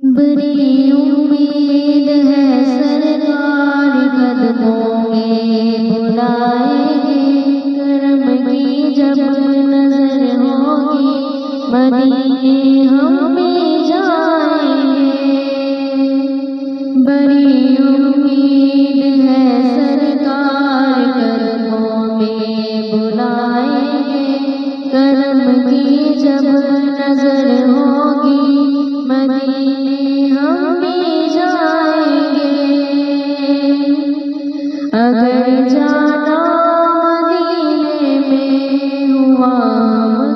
بڑی امید ہے سرکار قدموں میں بلائیں گے، کرم کی جب نظر ہوگی مدینے ہم بھی جائیں گے۔ بڑی امید ہے سرکار قدموں میں بلائیں گے، کرم کی جب نظر ہوگی مدینے ہم بھی جائیں گے۔ اگر جانا مدینے میں ہوا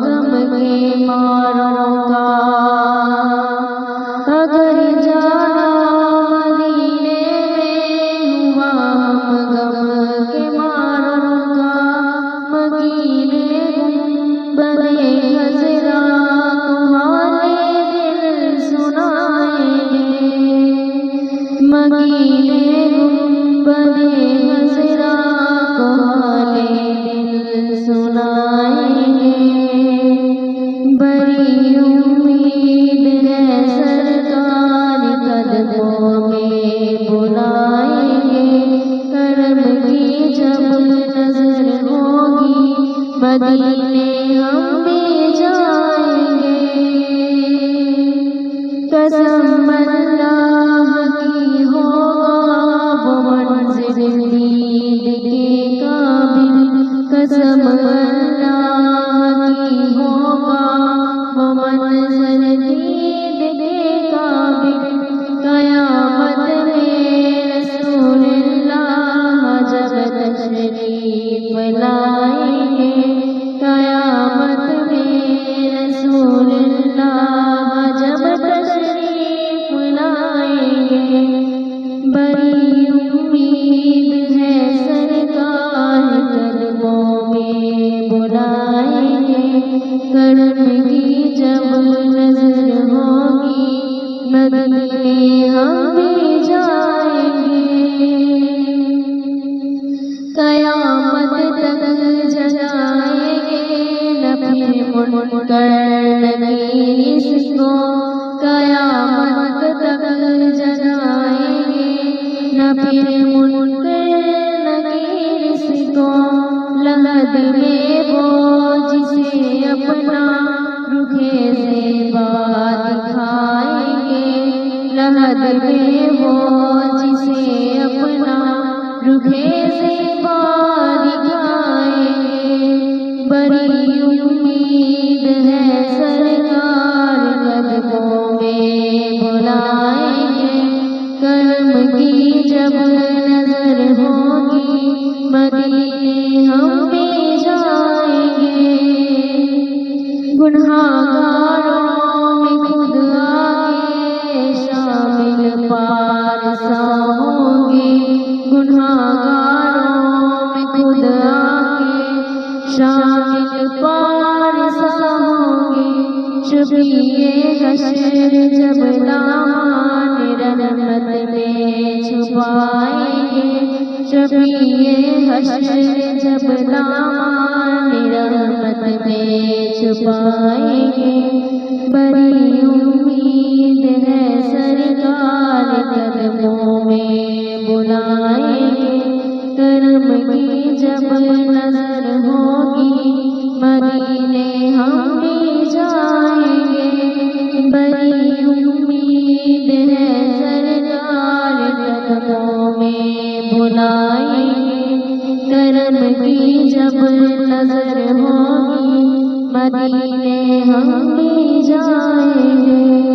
غم کے ماروں کا، اگر جانا مدینے میں ہوا غم کے ماروں کا، مدینے گنبدِ خضرا کو حالِ دل سنائیں گے، مدینے گنبدِ خضرا کو حالِ دل سنائیں گے۔ بڑی امید ہے سرکار قدموں میں بلائیں گے، کرم کی جب نظر ہوگی مدینے ہم بھی جائیں گے۔ قسم اللہ کی ہوگا وہ منزل دید کے قابل، قسم اللہ کی ہوگا وہ منزل دید کے قابل۔ قیامت میں رسول اللہ جب تشریف لائیں گے، قیامت میں رسول اللہ جب تشریف لائیں گے۔ بڑی امید ہے سرکار قدموں میں بلائیں گے، کرم کی جب نظر ہوگی مدینے ہم بھی جائیں گے۔ قیامت تک جگائیں گے نہ پھر منکر نکیر اس کو، قیامت تک جگائیں گے نہ پھر منکر نکیر اس کو۔ لحد میں وہ جسے اپنا رخِ زیبا دکھائیں گے، لحد میں وہ جسے اپنا رخِ زیبا دکھائیں گے۔ بڑی امید ہے سرکار قدموں میں بلائیں گے، کرم کی جب نظر ہوگی مدینے ہم بھی جائیں گے۔ گنہگاروں میں خود آگے شامل پارسا ہوں گے، گنہگاروں میں خود آگے شامل پارسا ہوں گے۔ شفیعِ حشر جب دامان رحمت میں چھپائیں گے، شفیعِ حشر جب دامان رحمت میں چھپائیں گے۔ بڑی امید ہے سرکار قدموں میں بلائیں گے، کرم کی جب نظر ہوگی مدینے ہم بھی جائیں گے۔ بڑی امید ہے سرکار قدموں میں بلائیں گے، کرم کی جب نظر ہوگی مدینے ہم بھی جائیں گے۔